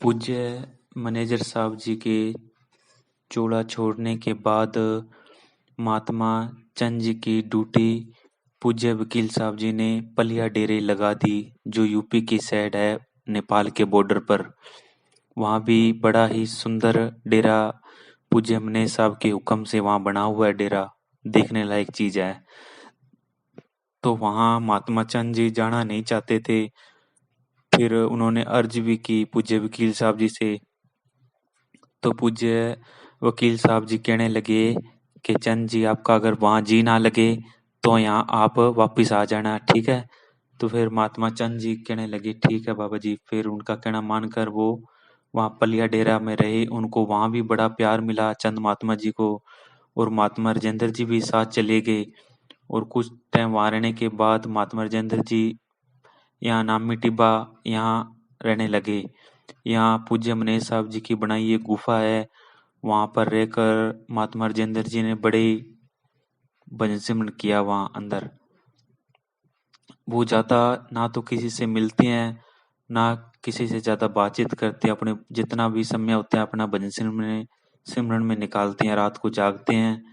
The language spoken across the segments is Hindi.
पूज्य मैनेजर साहब जी के चोला छोड़ने के बाद महात्मा चंद जी की ड्यूटी पूज्य वकील साहब जी ने पलिया डेरे लगा दी, जो यूपी की साइड है, नेपाल के बॉर्डर पर। वहाँ भी बड़ा ही सुंदर डेरा पूज्य मैनेजर साहब के हुक्म से वहाँ बना हुआ है डेरा, देखने लायक चीज है। तो वहाँ महात्मा चंद जी जाना नहीं चाहते थे। फिर उन्होंने अर्ज भी की पूज्य वकील साहब जी से। तो पूज्य वकील साहब जी कहने लगे कि चंद जी, आपका अगर वहाँ जी ना लगे तो यहाँ आप वापिस आ जाना, ठीक है। तो फिर महात्मा चंद जी कहने लगे ठीक है बाबा जी। फिर उनका कहना मानकर वो वहाँ पलिया डेरा में रहे। उनको वहाँ भी बड़ा प्यार मिला चंद महात्मा जी को, और महात्मा राजेंद्र जी भी साथ चले गए। और कुछ टाइम वहाँ रहने के बाद महात्मा राजेंद्र जी यहाँ नामी टिब्बा यहाँ रहने लगे। यहाँ पूज्य मनेश साहब जी की बनाई एक गुफा है, वहाँ पर रहकर महात्मा राजेंद्र जी ने बड़े भजन सिमरन किया वहाँ अंदर। वो ज्यादा ना तो किसी से मिलते हैं, ना किसी से ज्यादा बातचीत करते हैं। अपने जितना भी समय होता है अपना भजन सिमरन में निकालते हैं, रात को जागते हैं।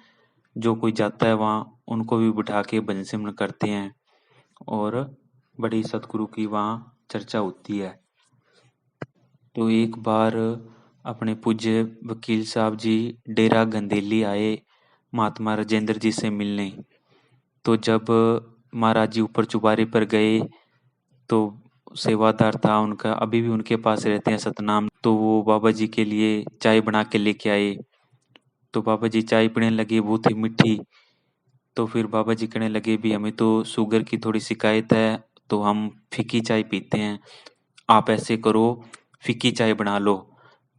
जो कोई जाता है वहाँ उनको भी बिठा के भजन सिमरन करते हैं, और बड़ी सतगुरु की वहाँ चर्चा होती है। तो एक बार अपने पूज्य वकील साहब जी डेरा गंदेली आए महात्मा राजेंद्र जी से मिलने। तो जब महाराज जी ऊपर चुबारे पर गए तो सेवादार था उनका, अभी भी उनके पास रहते हैं सतनाम। तो वो बाबा जी के लिए चाय बना के लेके आए। तो बाबा जी चाय पीने लगे, बहुत ही मीठी। तो फिर बाबा जी कहने लगे भी हमें तो शुगर की थोड़ी शिकायत है, तो हम फीकी चाय पीते हैं, आप ऐसे करो फीकी चाय बना लो।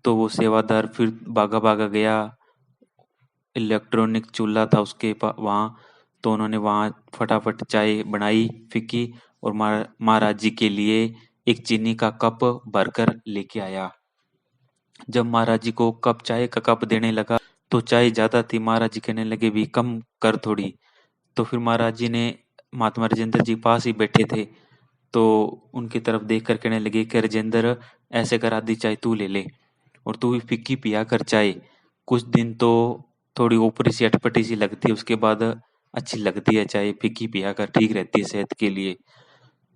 तो वो सेवादार फिर भागा भागा गया, इलेक्ट्रॉनिक चूल्हा था उसके वहाँ। तो उन्होंने वहाँ फटाफट चाय बनाई फीकी, और महाराज जी के लिए एक चीनी का कप भरकर लेके आया। जब महाराज जी को चाय का कप देने लगा तो चाय ज्यादा थी। महाराज जी कहने लगे भी कम कर थोड़ी। तो फिर महाराज जी ने, महात्मा राजेंद्र जी पास ही बैठे थे, तो उनकी तरफ देख कर कहने लगे कि राजेंद्र, ऐसे कर आधी चाय तू ले ले, और तू भी फिक्की पिया कर चाय। कुछ दिन तो थोड़ी ऊपरी सी अटपटी सी लगती है, उसके बाद अच्छी लगती है चाय, फिक्की पिया कर ठीक रहती है सेहत के लिए।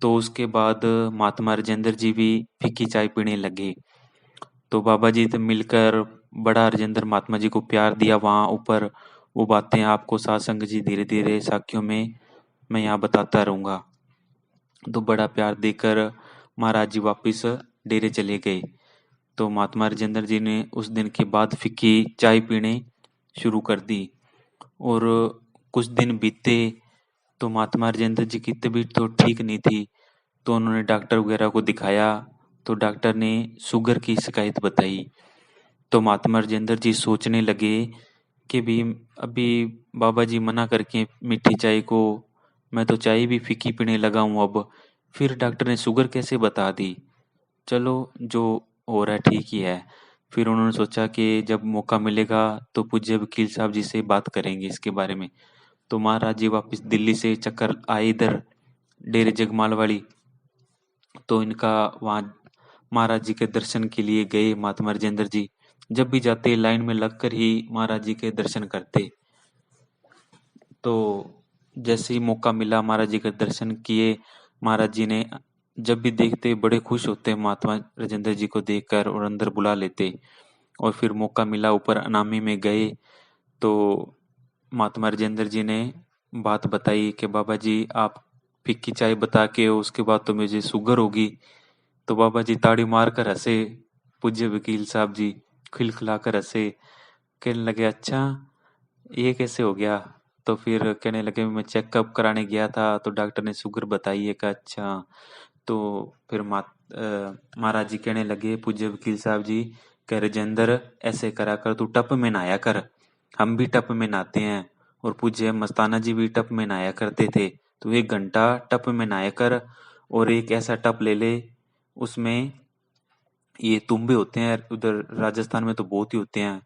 तो उसके बाद महात्मा राजेंद्र जी भी फिक्की चाय पीने लगे। तो बाबा जी से मिलकर बड़ा राजेंद्र महात्मा जी को प्यार दिया वहाँ ऊपर। वो बातें आपको साध संगत जी धीरे धीरे साखियों में मैं यहाँ बताता रहूंगा। तो बड़ा प्यार देकर महाराज जी वापिस डेरे चले गए। तो महात्मा राजेंद्र जी ने उस दिन के बाद फीकी चाय पीने शुरू कर दी। और कुछ दिन बीते तो महात्मा राजेंद्र जी की तबीयत तो ठीक नहीं थी। तो उन्होंने डॉक्टर वगैरह को दिखाया, तो डॉक्टर ने शुगर की शिकायत बताई। तो महात्मा राजेंद्र जी सोचने लगे कि भी अभी बाबा जी मना करके मीठी चाय को, मैं तो चाय भी फीकी पीने लगा हूँ अब, फिर डॉक्टर ने शुगर कैसे बता दी। चलो जो हो रहा है ठीक ही है। फिर उन्होंने सोचा कि जब मौका मिलेगा तो पूज्य वकील साहब जी से बात करेंगे इसके बारे में। तो महाराज जी वापस दिल्ली से चक्कर आए इधर डेरे जगमालवाड़ी। तो इनका वहाँ महाराज जी के दर्शन के लिए गए महात्मा राजेंद्र जी। जब भी जाते लाइन में लगकर ही महाराज जी के दर्शन करते। तो जैसे ही मौका मिला महाराज जी के दर्शन किए। महाराज जी ने जब भी देखते बड़े खुश होते महात्मा राजेंद्र जी को देखकर, और अंदर बुला लेते। और फिर मौका मिला ऊपर अनामी में गए तो महात्मा राजेंद्र जी ने बात बताई कि बाबा जी आप फिक्की चाय बता के उसके बाद तो मुझे शुगर होगी। तो बाबा जी ताड़ी मार कर हंसे, पूज्य वकील साहब जी खिलखिलाकर हंसे, कहने लगे अच्छा ये कैसे हो गया। तो फिर कहने लगे मैं चेकअप कराने गया था तो डॉक्टर ने शुगर बताई है। का अच्छा। तो फिर महाराज जी कहने लगे पूज्य वकील साहब जी, कह राजेंद्र ऐसे करा कर, तू टप में नहाया कर, हम भी टप में नहाते हैं, और पूज्य मस्ताना जी भी टप में नहाया करते थे। तो 1 घंटा टप में नहाया कर, और एक ऐसा टप ले ले उसमें ये तुम्बे होते हैं, उधर राजस्थान में तो बहुत ही होते हैं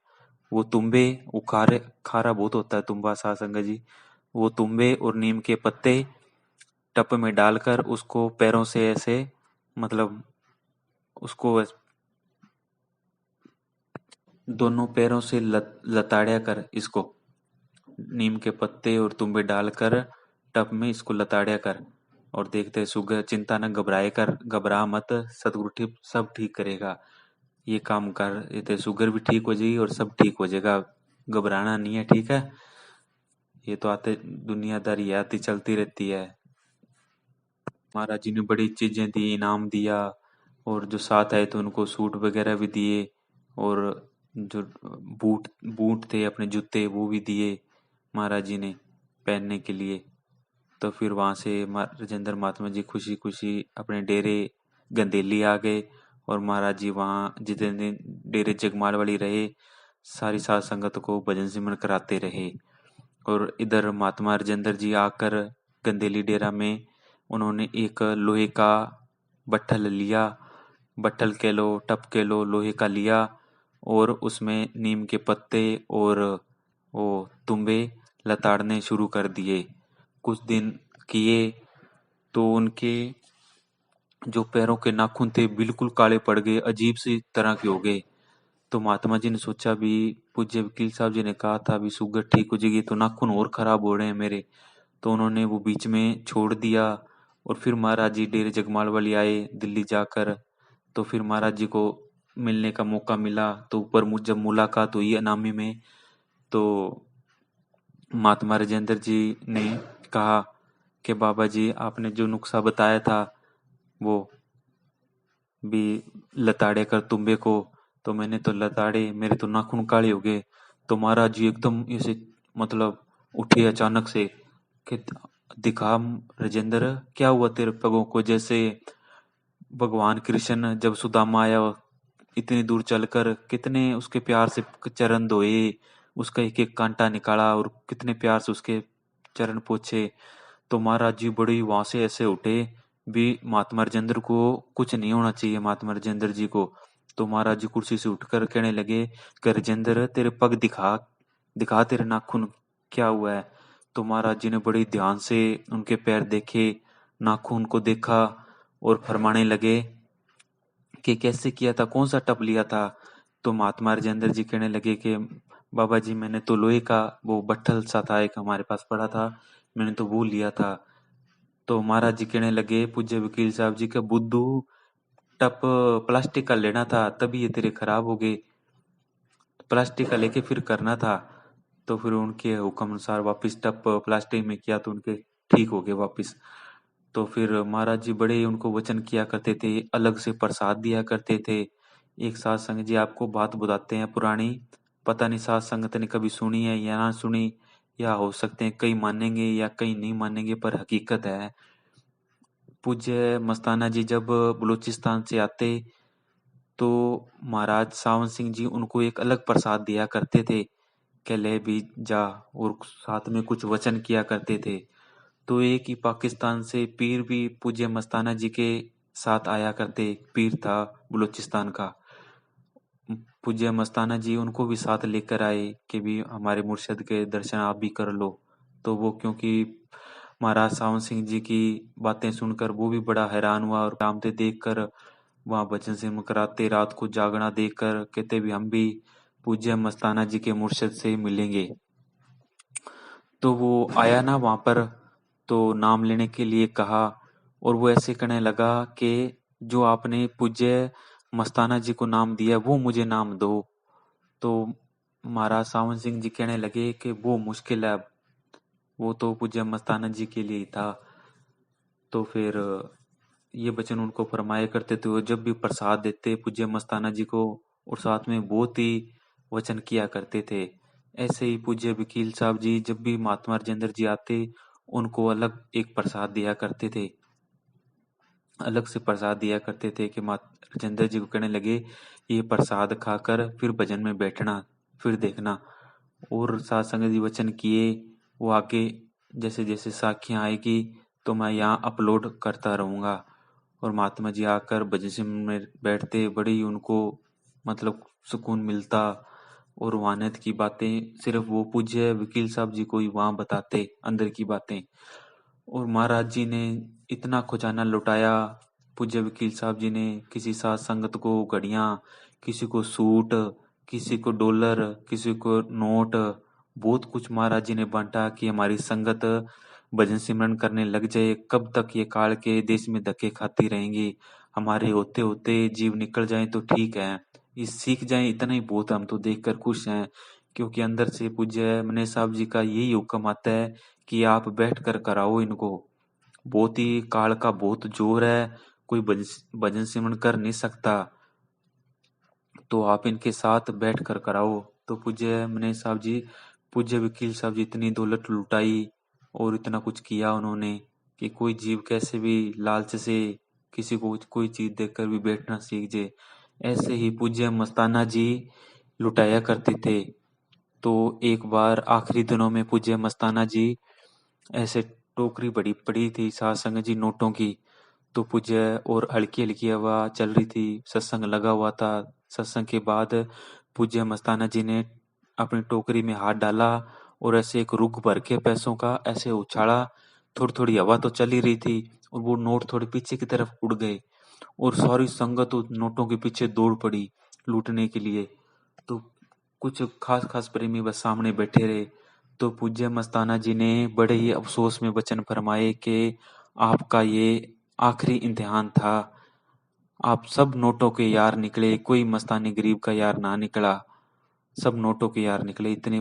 वो तुम्बे। वो खारा बहुत होता है तुम्बा साध संगत जी। वो तुम्बे और नीम के पत्ते टप में डालकर उसको पैरों से ऐसे, मतलब उसको दोनों पैरों से लताड़िया कर इसको, नीम के पत्ते और तुम्बे डालकर टब में इसको लताड़िया कर। और देखते सुगर, चिंता न घबराए कर, घबरा मत, सतगुरु ठीक सब ठीक करेगा। ये काम कर, ये तो शुगर भी ठीक हो जाएगी और सब ठीक हो जाएगा, घबराना नहीं है, ठीक है। ये तो आते दुनियादारी है, आती चलती रहती है। महाराज जी ने बड़ी चीजें दी, इनाम दिया, और जो साथ आए थे उनको सूट वगैरह भी दिए, और जो बूट बूट थे अपने जूते वो भी दिए महाराज जी ने पहनने के लिए। तो फिर वहां से राजेंद्र महात्मा जी खुशी खुशी अपने डेरे गंदेली आ गए, और महाराज जी वहाँ जितने दिन डेरे जगमाल वाली रहे, सारी साध संगत को भजन सिमरन कराते रहे। और इधर महात्मा राजेंद्र जी आकर गंदेली डेरा में उन्होंने एक लोहे का बट्ठल लिया, बट्ठल कह लो टप कह लो, लोहे का लिया, और उसमें नीम के पत्ते और वो तुम्बे लताड़ने शुरू कर दिए। कुछ दिन किए तो उनके जो पैरों के नाखून थे बिल्कुल काले पड़ गए, अजीब सी तरह के हो गए। तो महात्मा जी ने सोचा भी, पूज्य वकील साहब जी ने कहा था भी शुगर ठीक हो जाएगी, तो नाखून और खराब हो रहे हैं मेरे। तो उन्होंने वो बीच में छोड़ दिया, और फिर महाराज जी डेरे जगमाल वाली आए दिल्ली जाकर। तो फिर महाराज जी को मिलने का मौका मिला, तो ऊपर जब मुलाकात हुई अनामी में, तो महात्मा राजेंद्र जी ने कहा कि बाबा जी आपने जो नुस्खा बताया था वो भी लताड़े कर तुम्बे को, तो मैंने तो लताड़े, मेरे तो नाखून काले हो गए। तो महाराज जी एकदम ऐसे मतलब उठे अचानक से कि दिखा राजेंद्र क्या हुआ तेरे पगों को, जैसे भगवान कृष्ण जब सुदामा आया इतनी दूर चलकर कितने उसके प्यार से चरण धोए, उसका एक एक कांटा निकाला और कितने प्यार से उसके चरण पोछे। तो महाराज जी बड़ी वहां से ऐसे उठे भी, महात्मा राजेंद्र को कुछ नहीं होना चाहिए, महात्मा राजेंद्र जी को। तो महाराज जी कुर्सी से उठकर कहने लगे कि राजेंद्र तेरे पग दिखा, दिखा तेरे नाखून क्या हुआ है। तो महाराज जी ने बड़े ध्यान से उनके पैर देखे, नाखून को देखा, और फरमाने लगे कि कैसे किया था, कौन सा टप लिया था। तो महात्मा राजेंद्र जी कहने लगे कि बाबा जी मैंने तो लोहे का वो बट्ठल सा था एक हमारे पास पड़ा था, मैंने तो वो लिया था। तो महाराज जी कहने लगे पूज्य वकील साहब जी का बुद्धू, टप प्लास्टिक का लेना था तभी ये तेरे खराब हो गए, प्लास्टिक का लेके फिर करना था। तो फिर उनके हुक्म अनुसार वापस टप प्लास्टिक में किया तो उनके ठीक हो गए वापस। तो फिर महाराज जी बड़े उनको वचन किया करते थे, अलग से प्रसाद दिया करते थे। एक साध संगत जी आपको बात बताते हैं पुरानी, पता नहीं साध संगत ने कभी सुनी है या ना सुनी, या हो सकते हैं कई मानेंगे या कई नहीं मानेंगे, पर हकीकत है। पूज्य मस्ताना जी जब बलूचिस्तान से आते तो महाराज सावन सिंह जी उनको एक अलग प्रसाद दिया करते थे कि ले भी जा, और साथ में कुछ वचन किया करते थे। तो एक ही पाकिस्तान से पीर भी पूज्य मस्ताना जी के साथ आया करते, पीर था बलूचिस्तान का, पूज्य मस्ताना जी उनको भी साथ लेकर आए कि भी हमारे मुर्शद के दर्शन आप भी कर लो। तो वो क्योंकि महाराज सावन सिंह जी की बातें सुनकर वो भी बड़ा हैरान हुआ, और रामते देख कर वहाँ भजन सिमरन कराते, रात को जागना देखकर कहते भी हम भी पूज्य मस्ताना जी के मुर्शद से मिलेंगे। तो वो आया ना वहां पर, तो नाम लेने के लिए कहा, और वो ऐसे कहने लगा कि जो आपने पूज्य मस्ताना जी को नाम दिया वो मुझे नाम दो। तो महाराज सावन सिंह जी कहने लगे कि वो मुश्किल है, वो तो पूज्य मस्ताना जी के लिए ही था। तो फिर ये वचन उनको फरमाया करते थे, वो जब भी प्रसाद देते पूज्य मस्ताना जी को, और साथ में बहुत ही वचन किया करते थे। ऐसे ही पूज्य वकील साहब जी जब भी महात्मा राजेंद्र जी आते उनको अलग एक प्रसाद दिया करते थे, अलग से प्रसाद दिया करते थे कि राजेंद्र जी को कहने लगे ये प्रसाद खाकर फिर भजन में बैठना, फिर देखना। और साथ संगत जी वचन किए, वो आगे जैसे जैसे साखियां आएगी तो मैं यहाँ अपलोड करता रहूंगा। और महात्मा जी आकर भजन सिमरन में बैठते, बड़ी उनको मतलब सुकून मिलता, और वानत की बातें सिर्फ वो पूज्य वकील साहब जी को ही वहां बताते अंदर की बातें। और महाराज जी ने इतना खजाना लुटाया, पूज्य वकील साहब जी ने किसी साथ संगत को घड़ियां, किसी को सूट, किसी को डॉलर, किसी को नोट, बहुत कुछ महाराज जी ने बांटा कि हमारी संगत भजन सिमरन करने लग जाए। कब तक ये काल के देश में धक्के खाती रहेंगी? हमारे होते होते जीव निकल जाए तो ठीक है, ये सीख जाए इतना ही बहुत। हम तो देखकर खुश हैं, क्योंकि अंदर से पूज्य मनीष साहब जी का यही हुक्म आता है कि आप बैठ कर कराओ इनको। बहुत ही काल का बहुत जोर है, कोई भजन सिमरन कर नहीं सकता, तो आप इनके साथ बैठ कर कराओ। तो पूज्य मनीष साहब जी, पूज्य वकील साहब जी इतनी दौलत लुटाई और इतना कुछ किया उन्होंने कि कोई जीव कैसे भी लालच से किसी को कोई चीज देखकर भी बैठना सीख जाए। ऐसे ही पूज्य मस्ताना जी लुटाया करते थे। तो एक बार आखिरी दिनों में पूज्य मस्ताना जी ऐसे टोकरी बड़ी पड़ी थी साध संगत जी नोटों की, तो पूज्य और हल्की हल्की हवा चल रही थी, सत्संग लगा हुआ था। सत्संग के बाद पूज्य मस्ताना जी ने अपनी टोकरी में हाथ डाला और ऐसे एक रुख भर के पैसों का ऐसे उछाला। थोड़ी थोड़ी हवा तो चल ही रही थी और वो नोट थोड़े पीछे की तरफ उड़ गए और सारी संगत उन नोटों के पीछे दौड़ पड़ी लूटने के लिए। तो कुछ खास खास प्रेमी बस सामने बैठे रहे। तो पूज्य मस्ताना जी ने बड़े ही अफसोस में वचन फरमाए कि आपका ये आखिरी इम्तिहान था। आप सब नोटों के यार निकले, कोई मस्तानी गरीब का यार ना निकला, सब नोटों के यार निकले। इतने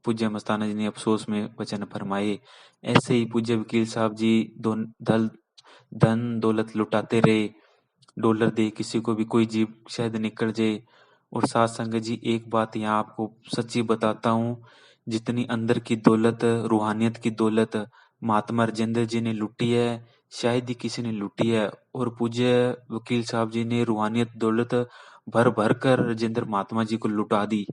पूज्य मस्ताना जी ने अफसोस में वचन फरमाए। ऐसे ही पूज्य वकील साहब जी धन धन दौलत लुटाते रहे, डॉलर दे किसी को भी कोई जीव शायद निकल जाए। और साथ संगत जी एक बात यहाँ आपको सच्ची बताता हूँ, जितनी अंदर की दौलत, रूहानियत की दौलत महात्मा राजेंद्र जी ने लूटी है, शायद ही किसी ने लूटी है। और पूज्य वकील साहब जी ने रूहानियत दौलत भर भर कर राजेंद्र महात्मा जी को लुटा दी।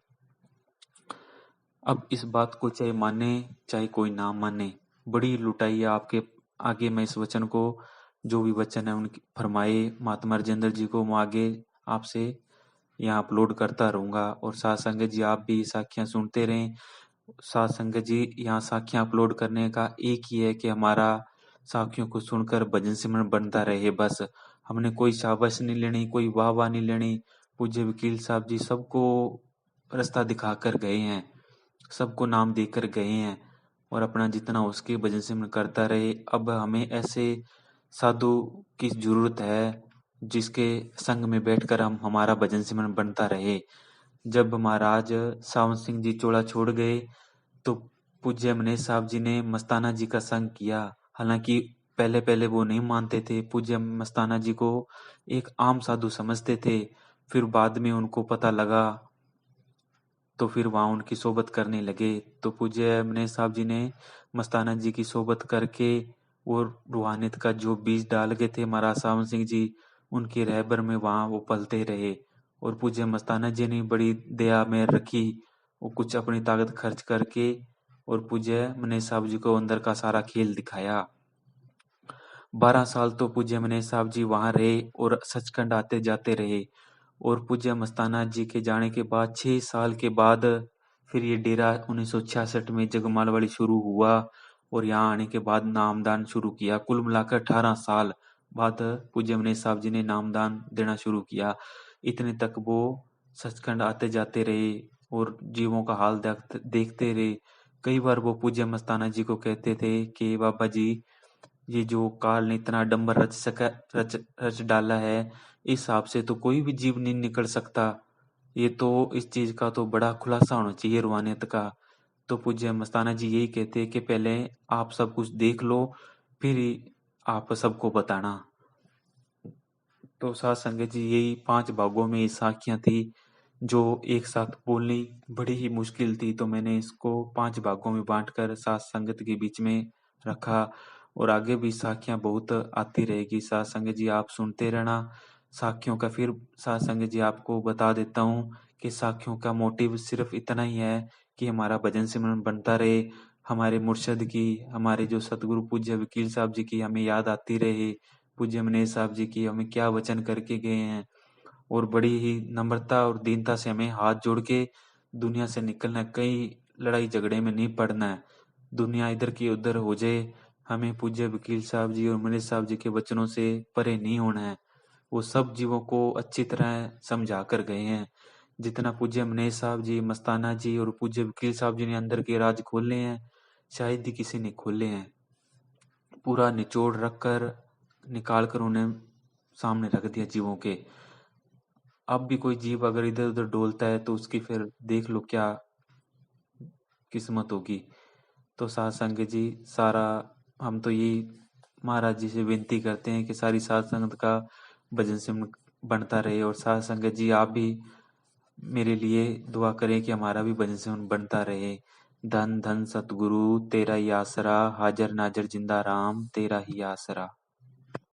अब इस बात को चाहे माने चाहे कोई ना माने, बड़ी लुटाई है आपके आगे। मैं इस वचन को, जो भी वचन है उनके फरमाए महात्मा राजेंद्र जी को, मैं आगे आपसे यहाँ अपलोड करता रहूंगा। और साथ संगत जी आप भी साखियां सुनते रहें। साथ संगत जी यहाँ साखियां अपलोड करने का एक ही है कि हमारा साखियों को सुनकर भजन सिमरन बनता रहे। बस हमने कोई शाबाश नहीं लेनी, कोई वाह वाह नहीं लेनी। पूज्य वकील साहब जी सबको रास्ता दिखा कर गए हैं, सबको नाम देकर गए हैं और अपना जितना हो सके भजन सिमरन करता रहे। अब हमें ऐसे साधु की जरूरत है जिसके संग में बैठकर हम हमारा भजन सिमरन बनता रहे। जब महाराज सावन सिंह जी चोला छोड़ गए तो पूज्य मनीष साहब जी ने मस्ताना जी का संग किया। हालांकि पहले पहले वो नहीं मानते थे, पूज्य मस्ताना जी को एक आम साधु समझते थे। फिर बाद में उनको पता लगा तो फिर वहां उनकी सोबत करने लगे। तो पूज्य मनीष साहब जी ने मस्ताना जी की सोबत करके और रूहानियत का जो बीज डाल गए थे महाराज सावन सिंह जी, उनके रहबर में वहां वो पलते रहे। और पूज्य मस्ताना जी ने बड़ी दया में रखी, वो कुछ अपनी ताकत खर्च करके और पूज्य मनीष साहब जी को अंदर का सारा खेल दिखाया। 12 साल तो पूज्य मनीष साहब जी वहां रहे और सचखंड आते जाते रहे। और पूज्य मस्ताना जी के जाने के बाद 6 साल के बाद फिर ये डेरा 1966 में जगमाल वाली शुरू हुआ और यहाँ आने के बाद नामदान शुरू किया। कुल मिलाकर 18 साल बाद पूज्य मनीष साहब जी ने नामदान देना शुरू किया। इतने तक वो सचखंड आते जाते रहे और जीवों का हाल देखते रहे। कई बार वो पूज्य मस्ताना जी को कहते थे कि बाबा जी, ये जो काल ने इतना डंबर रच डाला है, इस हिसाब से तो कोई भी जीव नहीं निकल सकता। ये तो इस चीज का तो बड़ा खुलासा होना चाहिए रूहानियत का। तो पूज्य मस्ताना जी यही कहते हैं कि पहले आप सब कुछ देख लो, फिर ही आप सबको बताना। तो साथ संगत जी यही 5 भागों में ये साखियां थी जो एक साथ बोलनी बड़ी ही मुश्किल थी। तो मैंने इसको 5 भागों में बांटकर साथ संगत के बीच में रखा और आगे भी साखियां बहुत आती रहेगी। साथ संगत जी आप सुनते रहना साखियों का। फिर साथ संगत जी आपको बता देता हूँ कि साखियों का मोटिव सिर्फ इतना ही है कि हमारा भजन सिमरन बनता रहे, हमारे मुर्शद की, हमारे जो सतगुरु पूज्य वकील साहब जी की हमें याद आती रहे, पूज्य मनीष साहब जी की हमें क्या वचन करके गए हैं। और बड़ी ही नम्रता और दीनता से हमें हाथ जोड़ के दुनिया से निकलना है। कई लड़ाई झगड़े में नहीं पड़ना है, दुनिया इधर की उधर हो जाए, हमें पूज्य वकील साहब जी और मनीष साहब जी के वचनों से परे नहीं होना है। वो सब जीवों को अच्छी तरह समझा कर गए हैं जितना पूज्य मनेश साहब जी, मस्ताना जी और पूज्य वकील साहब जी ने अंदर के राज खोले हैं, शायद ही किसी ने खोले हैं। पूरा निचोड़ रखकर निकाल कर उन्हें सामने रख दिया जीवों के। अब भी कोई जीव अगर इधर उधर डोलता है तो उसकी फिर देख लो क्या किस्मत होगी। तो साध संगत जी, सारा हम तो यही महाराज जी से विनती करते हैं कि सारी साध संगत का भजन सिमरन बनता रहे। और साध संगत जी, आप भी मेरे लिए दुआ करें कि हमारा भी भजन सिमरन बनता रहे। धन धन सतगुरु तेरा ही आसरा, हाजर नाजर जिंदा राम तेरा ही आसरा।